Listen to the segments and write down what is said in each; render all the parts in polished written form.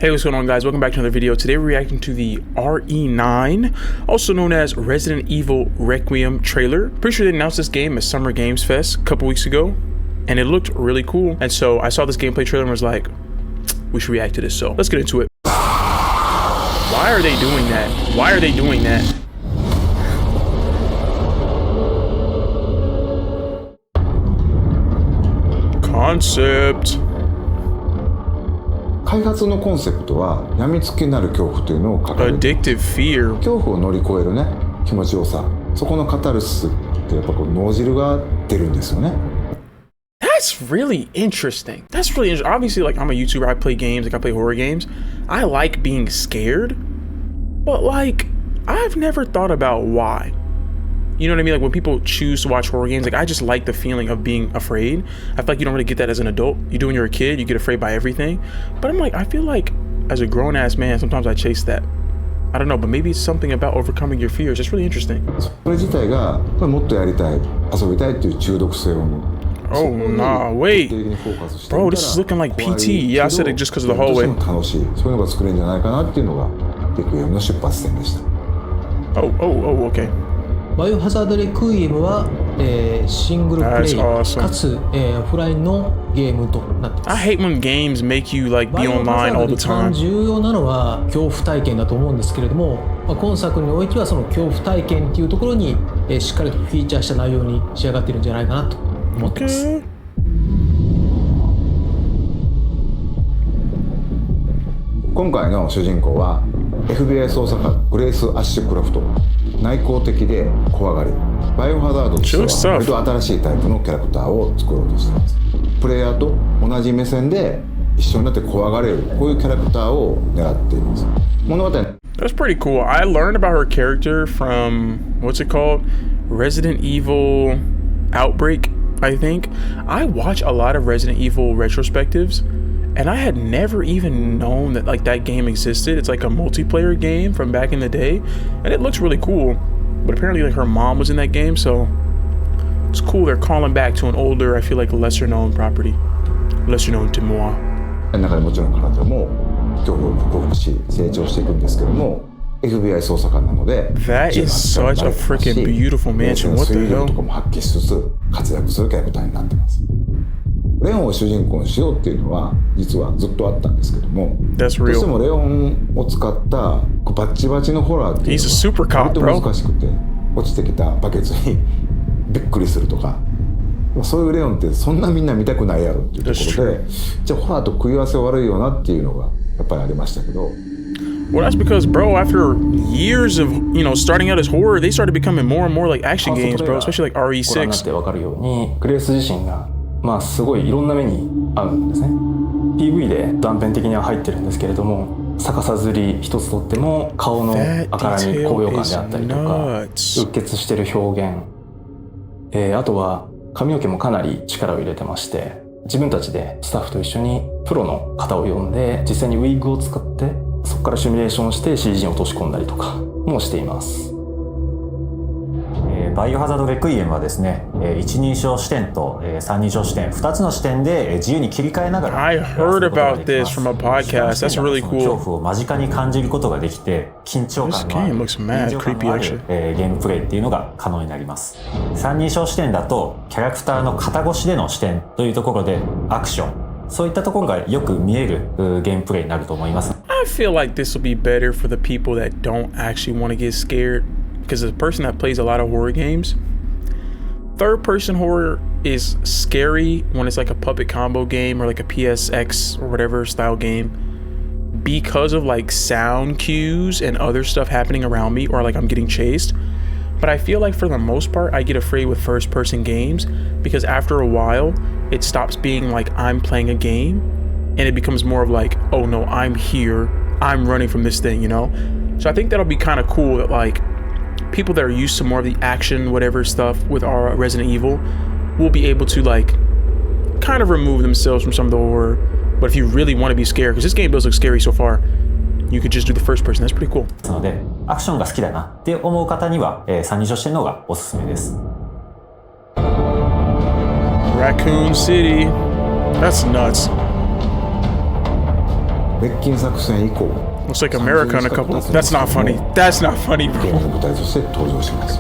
Hey, what's going on, guys? Welcome back to another video. Today we're reacting to the RE9, also known as Resident Evil Requiem trailer. Pretty sure they announced this game at Summer Games Fest a couple weeks ago, and it looked really cool. And so I saw this gameplay trailer and was like, we should react to this. So let's get into it. Why are they doing that? Why are they doing that? Concept. 開発のコンセプトは病みつきになる恐怖というのを語る Addictive fear. 恐怖を乗り越えるね気持ちよさそこのカタルシスってやっぱこう脳汁が出るんですよね That's really interesting. That's really interesting. Obviously, like, I'm a YouTuber, I play games, like I play horror games. I like being scared, but like I've never thought about why. You know what I mean? Like when people choose to watch horror games, like I just like the feeling of being afraid. I feel like you don't really get that as an adult. You do when you're a kid, you get afraid by everything. But I'm like, I feel like as a grown ass man, sometimes I chase that. I don't know, but maybe it's something about overcoming your fears. It's really interesting. それ自体がもっとやりたい遊びたいっていう中毒性を持る Oh nah, wait. Bro, this is looking like PT. Yeah, I said it just because of the hallway. 楽しいそういうのが作れるんじゃないかなっていうのがレクイエムの出発点でした Oh, okay. バイオハザードレクイエムは、シングルプレイ awesome. かつ、オフラインのゲームとなっています。I hate when games make you like be online all the time. 一番重要なのは恐怖体験だと思うんですけれども、今作においてはその恐怖体験っていうところに、しっかりとフィーチャーした内容に仕上がっているんじゃないかなと思っています。Okay. 今回の主人公は FBI 捜査官グレース・アッシュクロフト内向的で怖がりバイオハザードとしては割と新しいタイプのキャラクターを作ろうとしていますプレイヤーと同じ目線で一緒になって怖がれるこういうキャラクターを狙っています物語 That's pretty cool. I learned about her character from what's it called? Resident Evil Outbreak, I think. I watch a lot of Resident Evil retrospectives and I had never even known that like that game existed. It's like a multiplayer game from back in the day and it looks really cool. But apparently like her mom was in that game, so it's cool they're calling back to an older, I feel like lesser known property. Lesser known to moi. 中でもちろん彼女も恐怖を克服し成長していくんですけども FBI 捜査官なので That is such a freaking beautiful mansion. What the hell? とかも発揮しつつ活躍するキャラクターになってますレオンを主人公にしようっていうのは実はずっとあったんですけどもどうしてもレオンを使ったバッチバチのホラーっていうのは割と難しくて落ちてきたバケツにびっくりするとかそういうレオンってそんなみんな見たくないやろっていうところでじゃあホラーと食い合わせ悪いよなっていうのがやっぱりありましたけど Well, that's because, bro, after years of, you know, starting out as horror, they started becoming more and more like action games, bro, especially like RE6. ご覧になって分かるようにグレース自身がまあすごいいろんな目に遭うんですね PV で断片的には入ってるんですけれども逆さずり一つとっても顔のあからに高揚感であったりとかうっ血してる表現、あとは髪の毛もかなり力を入れてまして自分たちでスタッフと一緒にプロの方を呼んで実際にウィッグを使ってそこからシミュレーションして CG に落とし込んだりとかもしていますバイオハザードレクイエムはですね、一人称視点と三人称視点、2つの視点で自由に切り替えながら I heard about this from a podcast. That's really cool. 恐怖を間近に感じることができて、緊張感のある、臨場感のあるゲームプレイっていうのが可能になります。三人称視点だと、キャラクターの肩越しでの視点というところでアクション、そういったところがよく見えるゲームプレイになると思います。I feel like this will be better for the people that don't actually want to get scared. Because as a person that plays a lot of horror games, third-person horror is scary when it's like a puppet combo game or like a PSX or whatever style game because of like sound cues and other stuff happening around me or like I'm getting chased. But I feel like for the most part, I get afraid with first-person games because after a while, it stops being like I'm playing a game and it becomes more of like, oh no, I'm here, I'm running from this thing, you know? So I think that'll be kind of cool that like people that are used to more of the action whatever stuff with our Resident Evil will be able to like kind of remove themselves from some of the horror. But if you really want to be scared, because this game does look scary so far, you could just do the first person. That's pretty cool. なのでアクションが好きだなって思う方には、三人称視点の方がおすすめです。Raccoon City. That's nuts. 滅菌作戦以降 Looks like America in a couple. That's not funny. That's not funny, ゲームの bro. 舞台として登場します。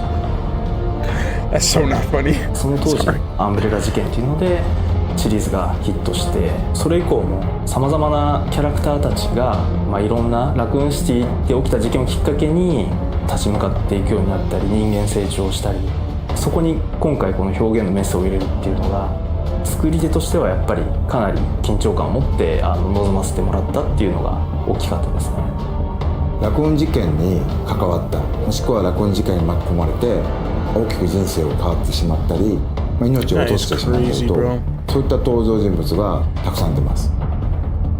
That's so not funny. その当時 Sorry. アンブレラ事件っていうのでシリーズがヒットして、それ以降もさまざまなキャラクターたちが、いろんなラクーンシティで起きた事件をきっかけに立ち向かっていくようになったり、人間成長したり、そこに今回この表現のメスを入れるっていうのが作り手としてはやっぱりかなり緊張感を持って臨ませてもらったっていうのが大きかったですね。ラクーン事件に関わった、もしくはラクーン事件に巻き込まれて大きく人生を変わってしまったり、命を落としてしまったりと、そういった登場人物がたくさん出ます。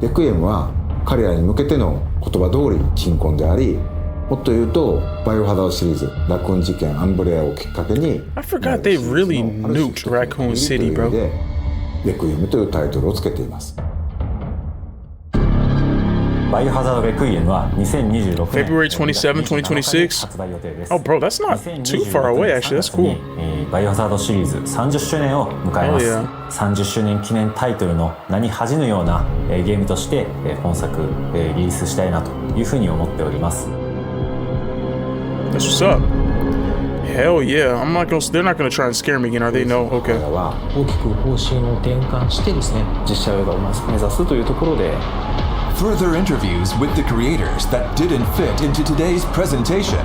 レクイエムは彼らに向けての言葉通り鎮魂であり、もっと言うとバイオハザードシリーズラクーン事件アンブレアをきっかけに I forgot they really nuked Raccoon City, bro. レクイエムというタイトルをつけています。バイオハザードレクイエムは2026年 February 27, 2026. 発売予定です。 Oh, bro, that's not too far away, actually. That's cool. バイオハザードシリーズ30周年を迎えます。Oh, yeah. 30周年記念タイトルの名に恥じぬようなゲームとして本作リリースしたいなというふうに思っております。That's what's up. Hell yeah. I'm not gonna. They're not gonna try and scare me again, are they? No. Okay. 大きく方針を転換してですね、実写映画を目指すというところで Further interviews with the creators that didn't fit into today's presentation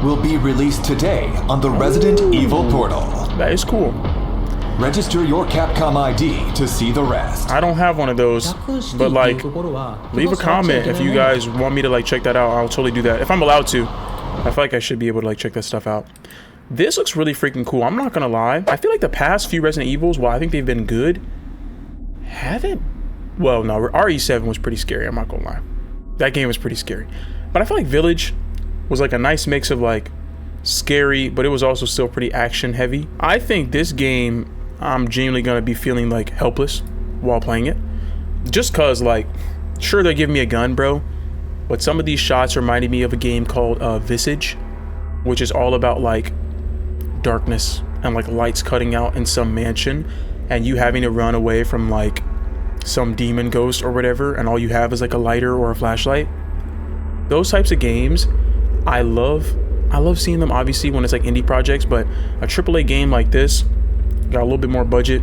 will be released today on the Resident Evil portal. That is cool. Register your Capcom ID to see the rest. I don't have one of those, but like, leave a comment if you guys want me to like check that out. I'll totally do that if I'm allowed to. I feel like I should be able to like check that stuff out. This looks really freaking cool. I'm not gonna lie. I feel like the past few Resident Evils, while I think they've been good, haven't. Well, no, RE7 was pretty scary. I'm not gonna lie. That game was pretty scary. But I feel like Village was like a nice mix of like scary, but it was also still pretty action heavy. I think this game, I'm genuinely gonna be feeling like helpless while playing it. Just cause like, sure they're giving me a gun, bro, but some of these shots reminded me of a game called Visage, which is all about like darkness and like lights cutting out in some mansion and you having to run away from like some demon ghost or whatever, and all you have is like a lighter or a flashlight. Those types of games, I love seeing them obviously when it's like indie projects, but a AAA game like this, got a little bit more budget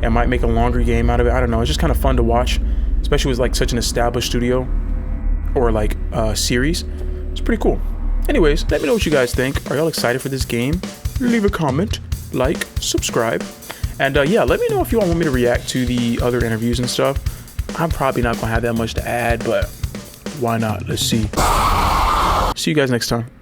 and might make a longer game out of it. I don't know, it's just kind of fun to watch, especially with like such an established studio or like series. It's pretty cool. Anyways, let me know what you guys think. Are y'all excited for this game? Leave a comment, like, subscribe. And yeah, let me know if you all want me to react to the other interviews and stuff. I'm probably not gonna have that much to add, but why not? Let's see. See you guys next time.